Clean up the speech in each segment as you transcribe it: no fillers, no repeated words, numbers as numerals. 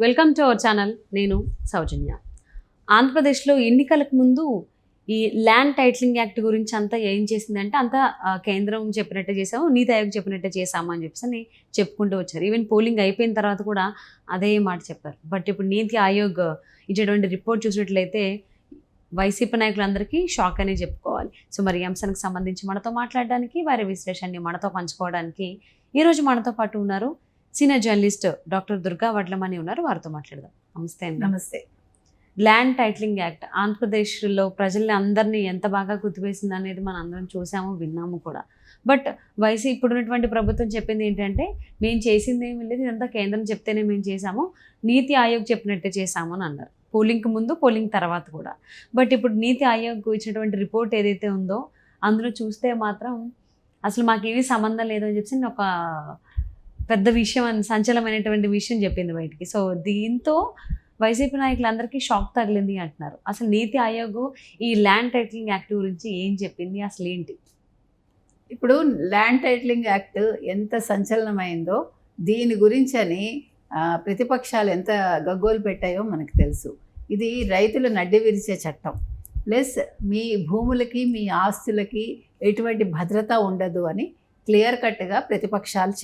Welcome to our channel. నేను సౌజన్య. ఆంధ్రప్రదేశ్లో ఎన్నికలకు ముందు ఈ ల్యాండ్ టైటిలింగ్ యాక్ట్ గురించి అంతా ఏం చేసిందంటే అంతా కేంద్రం చెప్పినట్టే చేసాము, నీతి ఆయోగ్ చెప్పినట్టే చేసాము అని చెప్పేసి చెప్పుకుంటూ వచ్చారు. ఈవెన్ పోలింగ్ అయిపోయిన తర్వాత కూడా అదే మాట చెప్పారు. బట్ ఇప్పుడు నీతి ఆయోగ్ ఇచ్చేటువంటి రిపోర్ట్ చూసినట్లయితే వైసీపీ నాయకులందరికీ షాక్ అనే చెప్పుకోవాలి. సో మరి ఈ అంశానికి సంబంధించి మనతో మాట్లాడడానికి, వారి విశ్లేషణని మనతో పంచుకోవడానికి ఈరోజు మనతో పాటు ఉన్నారు సీనియర్ జర్నలిస్ట్ డాక్టర్ దుర్గా వడ్లమని ఉన్నారు. వారితో మాట్లాడదాం. నమస్తే అండి. నమస్తే. ల్యాండ్ టైటిలింగ్ యాక్ట్ ఆంధ్రప్రదేశ్లో ప్రజల్ని అందరినీ ఎంత బాగా గుర్తువేసింది అనేది మనం అందరం చూసాము, విన్నాము కూడా. బట్ వైసీపీ ఇప్పుడున్నటువంటి ప్రభుత్వం చెప్పింది ఏంటంటే మేము చేసింది ఏమీ లేదు, ఇదంతా కేంద్రం చెప్తేనే మేము చేసాము, నీతి ఆయోగ్ చెప్పినట్టే చేసాము అని అన్నారు. పోలింగ్కి ముందు, పోలింగ్ తర్వాత కూడా. బట్ ఇప్పుడు నీతి ఆయోగ్ ఇచ్చినటువంటి రిపోర్ట్ ఏదైతే ఉందో అందులో చూస్తే మాత్రం అసలు మాకేమీ సంబంధం లేదు అని చెప్పి ఒక పెద్ద విషయం, సంచలనమైనటువంటి విషయం చెప్పింది బయటికి. సో దీంతో వైసీపీ నాయకులందరికీ షాక్ తగిలింది అంటున్నారు. అసలు నీతి ఆయోగ్ ఈ ల్యాండ్ టైటిలింగ్ యాక్ట్ గురించి ఏం చెప్పింది, అసలు ఏంటి? ఇప్పుడు ల్యాండ్ టైటిలింగ్ యాక్ట్ ఎంత సంచలనమైందో దీని గురించి అని ప్రతిపక్షాలు ఎంత గగ్గోలు పెట్టాయో మనకు తెలుసు. ఇది రైతులు నడ్డి విరిచే చట్టం, ప్లస్ మీ భూములకి మీ ఆస్తులకి ఎటువంటి భద్రత ఉండదు అని క్లియర్ కట్గా ప్రతిపక్షాలు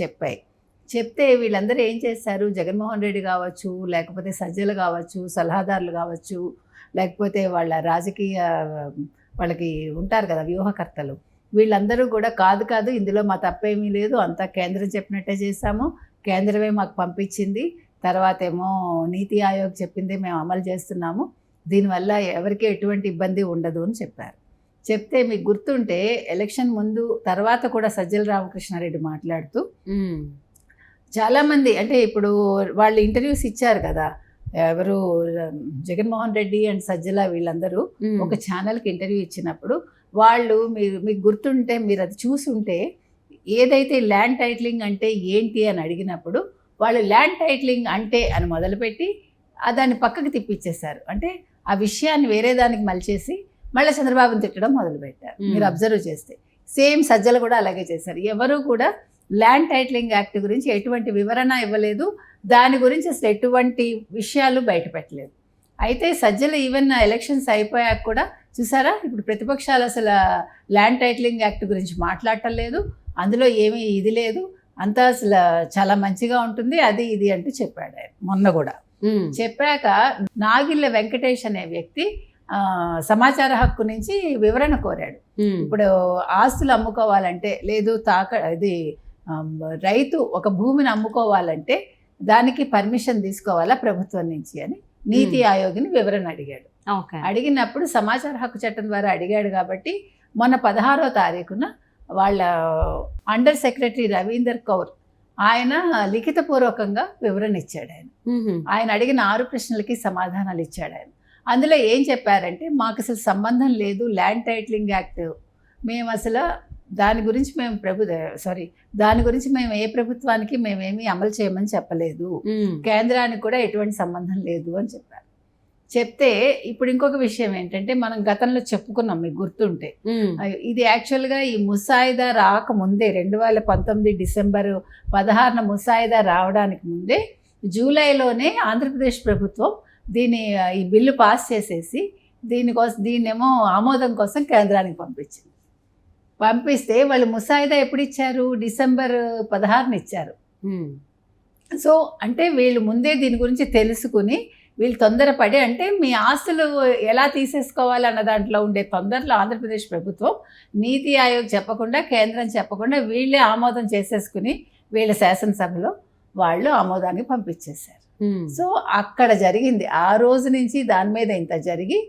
చెప్తే వీళ్ళందరూ ఏం చేశారు, జగన్మోహన్ రెడ్డి కావచ్చు, లేకపోతే సజ్జలు కావచ్చు, సలహాదారులు కావచ్చు, లేకపోతే వాళ్ళ రాజకీయ వాళ్ళకి ఉంటారు కదా వ్యూహకర్తలు, వీళ్ళందరూ కూడా కాదు ఇందులో మా తప్పేమీ లేదు, అంతా కేంద్రం చెప్పినట్టే చేశాము, కేంద్రమే మాకు పంపించింది, తర్వాత ఏమో నీతి ఆయోగ్ చెప్పింది మేము అమలు చేస్తున్నాము, దీనివల్ల ఎవరికి ఎటువంటి ఇబ్బంది ఉండదు అని చెప్పారు. చెప్తే మీకు గుర్తుంటే ఎలక్షన్ ముందు తర్వాత కూడా సజ్జల రామకృష్ణారెడ్డి మాట్లాడుతూ చాలామంది, అంటే ఇప్పుడు వాళ్ళు ఇంటర్వ్యూస్ ఇచ్చారు కదా, ఎవరు జగన్మోహన్ రెడ్డి అండ్ సజ్జల వీళ్ళందరూ ఒక ఛానల్కి ఇంటర్వ్యూ ఇచ్చినప్పుడు వాళ్ళు మీకు గుర్తుంటే మీరు అది చూసుంటే ఏదైతే ల్యాండ్ టైటిలింగ్ అంటే ఏంటి అని అడిగినప్పుడు వాళ్ళు ల్యాండ్ టైటిలింగ్ అంటే అని మొదలుపెట్టి దాన్ని పక్కకి తిప్పిచ్చేశారు. అంటే ఆ విషయాన్ని వేరే దానికి మలిచేసి మళ్ళీ చంద్రబాబుని తిట్టడం మొదలుపెట్టారు. మీరు అబ్జర్వ్ చేస్తే సేమ్ సజ్జలు కూడా అలాగే చేశారు. ఎవరు కూడా ల్యాండ్ టైటిలింగ్ యాక్ట్ గురించి ఎటువంటి వివరణ ఇవ్వలేదు, దాని గురించి అసలు ఎటువంటి విషయాలు బయటపెట్టలేదు. అయితే సజ్జలు ఈవెన్ ఎలక్షన్స్ అయిపోయాక కూడా చూసారా, ఇప్పుడు ప్రతిపక్షాలు అసలు ల్యాండ్ టైటిలింగ్ యాక్ట్ గురించి మాట్లాడటం లేదు, అందులో ఏమీ ఇది లేదు, అంతా అసలు చాలా మంచిగా ఉంటుంది అది ఇది అంటూ చెప్పాడు ఆయన మొన్న కూడా. చెప్పాక నాగిళ్ళ వెంకటేష్ అనే వ్యక్తి సమాచార హక్కు నుంచి వివరణ కోరాడు. ఇప్పుడు ఆస్తులు అమ్ముకోవాలంటే లేదు, ఇది రైతు ఒక భూమిని అమ్ముకోవాలంటే దానికి పర్మిషన్ తీసుకోవాలా ప్రభుత్వం నుంచి అని నీతి ఆయోగ్ని వివరణ అడిగాడు. అడిగినప్పుడు సమాచార హక్కు చట్టం ద్వారా అడిగాడు కాబట్టి మొన్న 16వ తారీఖున వాళ్ళ అండర్ సెక్రటరీ రవీందర్ కౌర్ ఆయన లిఖితపూర్వకంగా వివరణ ఇచ్చాడు. ఆయన అడిగిన 6 ప్రశ్నలకి సమాధానాలు ఇచ్చాడు ఆయన. అందులో ఏం చెప్పారంటే మాకు అసలు సంబంధం లేదు ల్యాండ్ టైటిలింగ్ యాక్ట్, మేము అసలు దాని గురించి మేము ఏ ప్రభుత్వానికి మేమేమీ అమలు చేయమని చెప్పలేదు, కేంద్రానికి కూడా ఎటువంటి సంబంధం లేదు అని చెప్పారు. చెప్తే ఇప్పుడు ఇంకొక విషయం ఏంటంటే మనం గతంలో చెప్పుకున్నాం మీకు గుర్తుంటే, ఇది యాక్చువల్గా ఈ ముసాయిదా రాకముందే 2019 డిసెంబర్ 16న ముసాయిదా రావడానికి ముందే జూలైలోనే ఆంధ్రప్రదేశ్ ప్రభుత్వం ఈ బిల్లు పాస్ చేసేసి దీన్నేమో ఆమోదం కోసం కేంద్రానికి పంపిస్తే వాళ్ళు ముసాయిదా ఎప్పుడు ఇచ్చారు, డిసెంబర్ 16న ఇచ్చారు. సో అంటే వీళ్ళు ముందే దీని గురించి తెలుసుకుని వీళ్ళు తొందరపడి, అంటే మీ ఆస్తులు ఎలా తీసేసుకోవాలన్న దాంట్లో ఉండే తొందరలో ఆంధ్రప్రదేశ్ ప్రభుత్వం నీతి ఆయోగ్ చెప్పకుండా, కేంద్రం చెప్పకుండా వీళ్ళే ఆమోదం చేసేసుకుని వీళ్ళ శాసనసభలో వాళ్ళు ఆమోదానికి పంపించేశారు. సో అక్కడ జరిగింది. ఆ రోజు నుంచి దాని మీద ఇంత జరిగి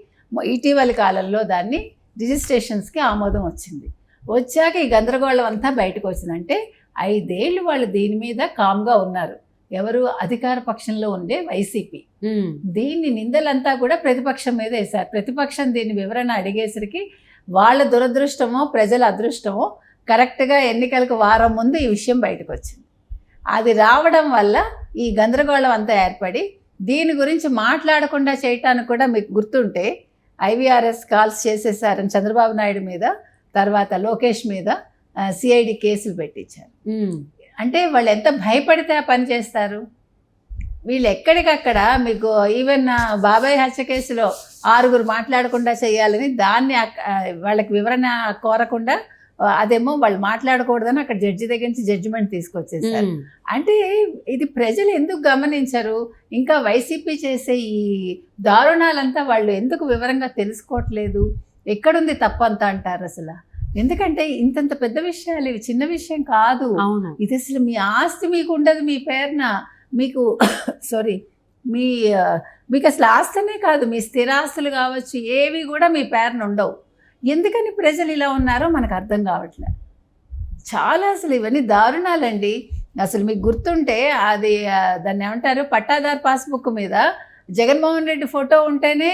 ఇటీవలి కాలంలో దాన్ని రిజిస్ట్రేషన్స్కి ఆమోదం వచ్చింది. వచ్చాక ఈ గందరగోళం అంతా బయటకు వచ్చిందంటే 5 ఏళ్ళు వాళ్ళు దీని మీద కామ్గా ఉన్నారు. ఎవరు అధికార పక్షంలో ఉండే వైసీపీ దీన్ని నిందలంతా కూడా ప్రతిపక్షం మీద వేశారు. ప్రతిపక్షం దీని వివరణ అడిగేసరికి వాళ్ళ దురదృష్టమో ప్రజల అదృష్టమో కరెక్ట్గా ఎన్నికలకు వారం ముందు ఈ విషయం బయటకు వచ్చింది. అది రావడం వల్ల ఈ గందరగోళం అంతా ఏర్పడి దీని గురించి మాట్లాడకుండా చేయటానికి కూడా మీకు గుర్తుంటే IVRS కాల్స్ చేసేసారని చంద్రబాబు నాయుడు మీద, తర్వాత లోకేష్ మీద సిఐడి కేసులు పెట్టించారు. అంటే వాళ్ళు ఎంత భయపడితే ఆ పని చేస్తారు. వీళ్ళు ఎక్కడికక్కడ మీకు ఈవెన్ బాబాయ్ హత్య కేసులో 6 మాట్లాడకుండా చేయాలని దాన్ని వాళ్ళకి వివరణ కోరకుండా అదేమో వాళ్ళు మాట్లాడకూడదని అక్కడ జడ్జి దగ్గర నుంచి జడ్జిమెంట్ తీసుకొచ్చేసారు. అంటే ఇది ప్రజలు ఎందుకు గమనించరు? ఇంకా వైసీపీ చేసే ఈ దారుణాలంతా వాళ్ళు ఎందుకు వివరంగా తెలుసుకోవట్లేదు? ఎక్కడుంది తప్పంతా అంటారు అసలు. ఎందుకంటే ఇంతంత పెద్ద విషయాలు ఇవి చిన్న విషయం కాదు. ఇది అసలు మీ ఆస్తి మీకు ఉండదు మీ పేరున, మీకు సారీ మీకు అసలు ఆస్తనే కాదు, మీ స్థిరాస్తులు కావచ్చు ఏవి కూడా మీ పేరున ఉండవు. ఎందుకని ప్రజలు ఇలా ఉన్నారో మనకు అర్థం కావట్లేదు. చాలా అసలు ఇవన్నీ దారుణాలండి. అసలు మీకు గుర్తుంటే అది దాన్ని ఏమంటారు, పట్టాదారు పాస్బుక్ మీద జగన్మోహన్ రెడ్డి ఫోటో ఉంటేనే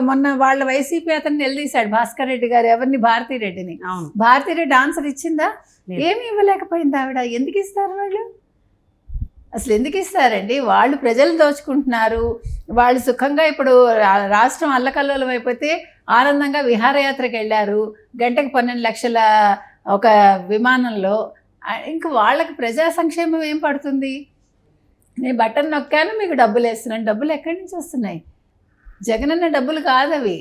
మొన్న వాళ్ళ వైసీపీ అతన్ని నిలదీశాడు భాస్కర్ రెడ్డి గారు ఎవరిని, భారతీరెడ్డిని. భారతీరెడ్డి ఆన్సర్ ఇచ్చిందా? ఏమి ఇవ్వలేకపోయింది ఆవిడ. ఎందుకు ఇస్తారు వాళ్ళు? అసలు ఎందుకు ఇస్తారండి? వాళ్ళు ప్రజలు దోచుకుంటున్నారు. వాళ్ళు సుఖంగా ఇప్పుడు రాష్ట్రం అల్లకల్లోలం అయిపోతే ఆనందంగా విహారయాత్రకు వెళ్ళారు, గంటకు 12 లక్షల ఒక విమానంలో. ఇంకా వాళ్ళకి ప్రజా సంక్షేమం ఏం పడుతుంది? నేను బటన్ నొక్కాను మీకు డబ్బులు వేస్తున్నాను. డబ్బులు ఎక్కడి నుంచి వస్తున్నాయి? జగనన్న డబ్బులు కాదు అవి.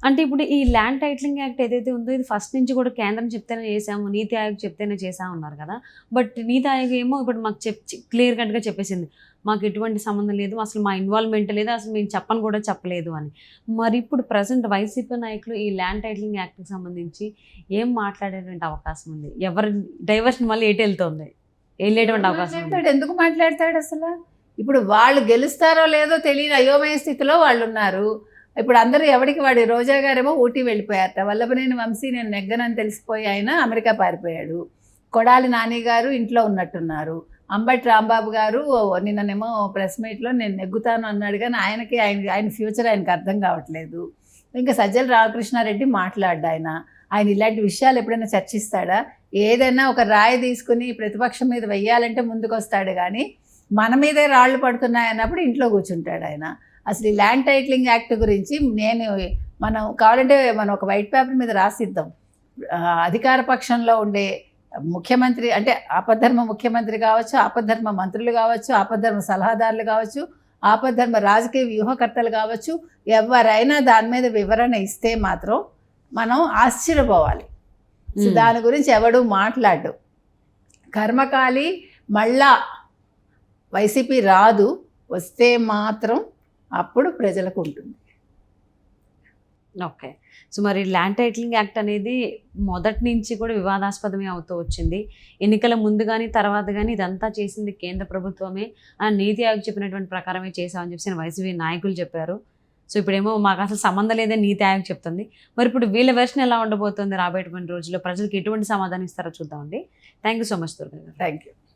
అంటే ఇప్పుడు ఈ ల్యాండ్ టైటిలింగ్ యాక్ట్ ఏదైతే ఉందో ఇది ఫస్ట్ నుంచి కూడా కేంద్రం చెప్తేనే చేసాము, నీతి ఆయోగ్ చెప్తేనే చేసామన్నారు కదా. బట్ నీతి ఆయోగ్ ఏమో ఇప్పుడు మాకు క్లియర్ కట్గా చెప్పేసింది, మాకు ఎటువంటి సంబంధం లేదు, అసలు మా ఇన్వాల్వ్మెంట్ లేదు, అసలు మేము చెప్పని కూడా చెప్పలేదు అని. మరి ఇప్పుడు ప్రజెంట్ వైసీపీ నాయకులు ఈ ల్యాండ్ టైటిలింగ్ యాక్ట్కి సంబంధించి ఏం మాట్లాడేటువంటి అవకాశం ఉంది? ఎవరి డైవర్షన్ మళ్ళీ ఎటు వెళ్తుంది, వెళ్ళేటువంటి అవకాశం ఉంది? ఎందుకు మాట్లాడతాడు అసలు? ఇప్పుడు వాళ్ళు గెలుస్తారో లేదో తెలియని అయోమయ స్థితిలో వాళ్ళు ఉన్నారు. ఇప్పుడు అందరూ ఎవరికి వాడి, రోజా గారేమో ఊటీ వెళ్ళిపోయారట, వల్లభనేని వంశీ నేను నెగ్గనని తెలిసిపోయి ఆయన అమెరికా పారిపోయాడు, కొడాలి నాని గారు ఇంట్లో ఉన్నట్టున్నారు, అంబటి రాంబాబు గారు నిన్ననేమో ప్రెస్ మీట్లో నేను నెగ్గుతాను అన్నాడు కానీ ఆయన ఫ్యూచర్ ఆయనకు అర్థం కావట్లేదు. ఇంకా సజ్జల రామకృష్ణారెడ్డి మాట్లాడ్డా, ఆయన ఇలాంటి విషయాలు ఎప్పుడైనా చర్చిస్తాడా? ఏదైనా ఒక రాయి తీసుకుని ప్రతిపక్షం మీద వెయ్యాలంటే ముందుకు వస్తాడు కానీ మన మీదే రాళ్ళు పడుతున్నాయన్నప్పుడు ఇంట్లో కూర్చుంటాడు ఆయన. అసలు ఈ ల్యాండ్ టైటిలింగ్ యాక్ట్ గురించి మనం కావాలంటే మనం ఒక వైట్ పేపర్ మీద రాసిద్దాం. అధికార పక్షంలో ఉండే ముఖ్యమంత్రి అంటే ఆపద్ధర్మ ముఖ్యమంత్రి కావచ్చు, ఆపద్ధర్మ మంత్రులు కావచ్చు, ఆపద్ధర్మ సలహాదారులు కావచ్చు, ఆపద్ధర్మ రాజకీయ వ్యూహకర్తలు కావచ్చు, ఎవరైనా దాని మీద వివరణ ఇస్తే మాత్రం మనం ఆశ్చర్యపోవాలి. సో దాని గురించి ఎవడు మాట్లాడు. కర్మకాలి మళ్ళా వైసీపీ రాదు, వస్తే మాత్రం అప్పుడు ప్రజలకు ఉంటుంది. ఓకే. సో మరి ల్యాండ్ టైటిలింగ్ యాక్ట్ అనేది మొదటి నుంచి కూడా వివాదాస్పదమే అవుతూ వచ్చింది. ఎన్నికల ముందు కానీ తర్వాత కానీ ఇదంతా చేసింది కేంద్ర ప్రభుత్వమే, నీతి ఆయోగ్ చెప్పినటువంటి ప్రకారమే చేసామని చెప్పి వైసీపీ నాయకులు చెప్పారు. సో ఇప్పుడేమో మాకు అసలు సంబంధం లేదని నీతి ఆయోగ్ చెప్తుంది. మరి ఇప్పుడు వీళ్ళ వెర్షన్ ఎలా ఉండబోతుంది రాబోయేటువంటి రోజుల్లో, ప్రజలకు ఎటువంటి సమాధానం ఇస్తారో చూద్దామండి. Thank you so much Durga గారు. Thank you.